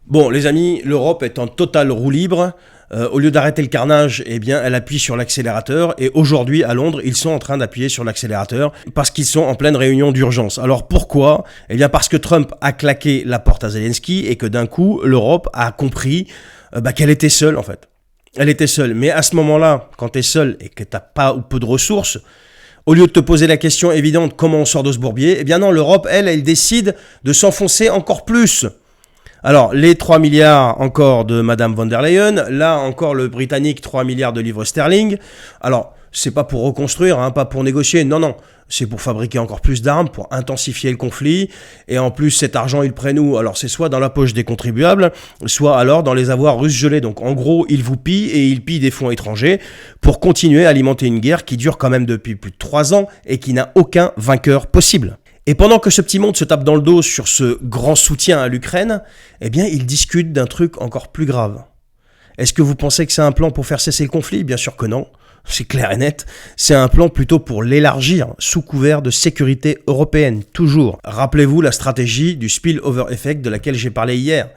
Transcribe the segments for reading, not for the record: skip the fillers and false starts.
Bon, les amis, l'Europe est en totale roue libre. Au lieu d'arrêter le carnage, eh bien, elle appuie sur l'accélérateur. Et aujourd'hui, à Londres, ils sont en train d'appuyer sur l'accélérateur parce qu'ils sont en pleine réunion d'urgence. Alors pourquoi ? Eh bien, parce que Trump a claqué la porte à Zelensky et que d'un coup, l'Europe a compris qu'elle était seule, en fait. Elle était seule. Mais à ce moment-là, quand tu es seul et que tu n'as pas ou peu de ressources, au lieu de te poser la question évidente, comment on sort de ce bourbier ? Eh bien non, l'Europe, elle décide de s'enfoncer encore plus. Alors, les 3 milliards encore de Madame von der Leyen, là encore le Britannique 3 milliards de livres sterling. Alors, c'est pas pour reconstruire, pas pour négocier, non, c'est pour fabriquer encore plus d'armes, pour intensifier le conflit, et en plus cet argent il prennent où ? Alors c'est soit dans la poche des contribuables, soit alors dans les avoirs russes gelés. Donc en gros, ils vous pillent et ils pillent des fonds étrangers pour continuer à alimenter une guerre qui dure quand même depuis plus de 3 ans et qui n'a aucun vainqueur possible. Et pendant que ce petit monde se tape dans le dos sur ce grand soutien à l'Ukraine, eh bien, ils discutent d'un truc encore plus grave. Est-ce que vous pensez que c'est un plan pour faire cesser le conflit ? Bien sûr que non. C'est clair et net. C'est un plan plutôt pour l'élargir sous couvert de sécurité européenne, toujours. Rappelez-vous la stratégie du spillover effect de laquelle j'ai parlé hier.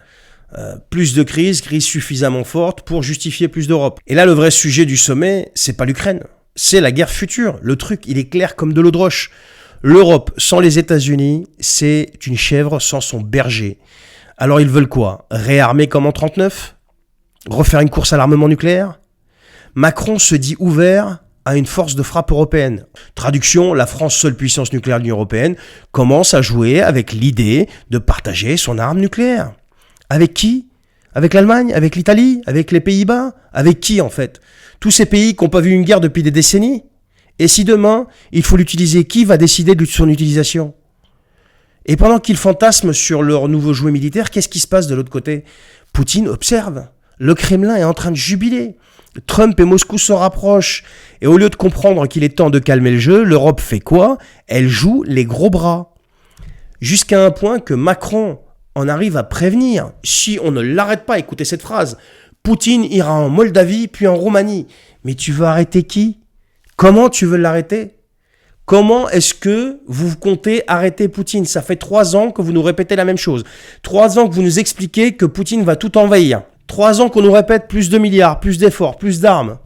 Plus de crises suffisamment fortes pour justifier plus d'Europe. Et là, le vrai sujet du sommet, c'est pas l'Ukraine. C'est la guerre future. Le truc, il est clair comme de l'eau de roche. L'Europe sans les États-Unis, c'est une chèvre sans son berger. Alors ils veulent quoi ? Réarmer comme en 1939 ? Refaire une course à l'armement nucléaire ? Macron se dit ouvert à une force de frappe européenne. Traduction, la France, seule puissance nucléaire de l'Union européenne, commence à jouer avec l'idée de partager son arme nucléaire. Avec qui ? Avec l'Allemagne ? Avec l'Italie ? Avec les Pays-Bas ? Avec qui en fait ? Tous ces pays qui n'ont pas vu une guerre depuis des décennies ? Et si demain, il faut l'utiliser, qui va décider de son utilisation ? Et pendant qu'ils fantasment sur leur nouveau jouet militaire, qu'est-ce qui se passe de l'autre côté ? Poutine observe. Le Kremlin est en train de jubiler. Trump et Moscou se rapprochent. Et au lieu de comprendre qu'il est temps de calmer le jeu, l'Europe fait quoi ? Elle joue les gros bras. Jusqu'à un point que Macron en arrive à prévenir. Si on ne l'arrête pas, écoutez cette phrase, Poutine ira en Moldavie puis en Roumanie. Mais tu veux arrêter qui ? Comment tu veux l'arrêter ? Comment est-ce que vous comptez arrêter Poutine ? Ça fait 3 ans que vous nous répétez la même chose. 3 ans que vous nous expliquez que Poutine va tout envahir. 3 ans qu'on nous répète plus de milliards, plus d'efforts, plus d'armes.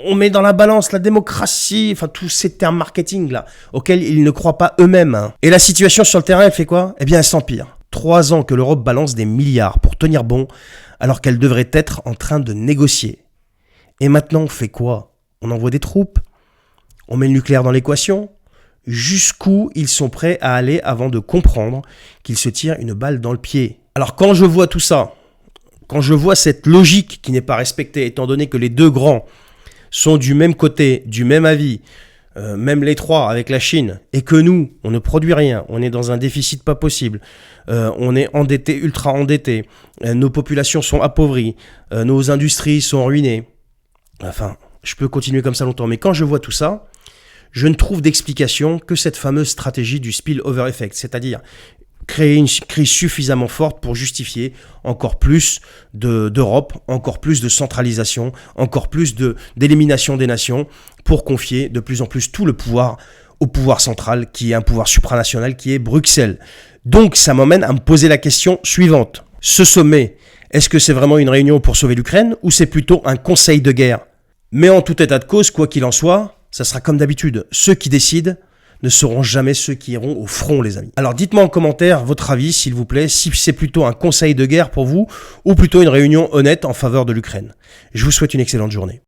On met dans la balance la démocratie, enfin tous ces termes marketing là, auxquels ils ne croient pas eux-mêmes. Et la situation sur le terrain, elle fait quoi ? Eh bien, elle s'empire. 3 ans que l'Europe balance des milliards pour tenir bon, alors qu'elle devrait être en train de négocier. Et maintenant, on fait quoi ? On envoie des troupes, on met le nucléaire dans l'équation. Jusqu'où ils sont prêts à aller avant de comprendre qu'ils se tirent une balle dans le pied. Alors quand je vois tout ça, quand je vois cette logique qui n'est pas respectée, étant donné que les deux grands sont du même côté, du même avis, même les trois avec la Chine, et que nous, on ne produit rien, on est dans un déficit pas possible, on est endetté, ultra endetté, nos populations sont appauvries, nos industries sont ruinées, enfin... Je peux continuer comme ça longtemps, mais quand je vois tout ça, je ne trouve d'explication que cette fameuse stratégie du spillover effect, c'est-à-dire créer une crise suffisamment forte pour justifier encore plus d'Europe, encore plus de centralisation, encore plus d'élimination des nations, pour confier de plus en plus tout le pouvoir au pouvoir central, qui est un pouvoir supranational, qui est Bruxelles. Donc ça m'amène à me poser la question suivante. Ce sommet, est-ce que c'est vraiment une réunion pour sauver l'Ukraine, ou c'est plutôt un conseil de guerre ? Mais en tout état de cause, quoi qu'il en soit, ça sera comme d'habitude. Ceux qui décident ne seront jamais ceux qui iront au front, les amis. Alors dites-moi en commentaire votre avis, s'il vous plaît, si c'est plutôt un conseil de guerre pour vous, ou plutôt une réunion honnête en faveur de l'Ukraine. Je vous souhaite une excellente journée.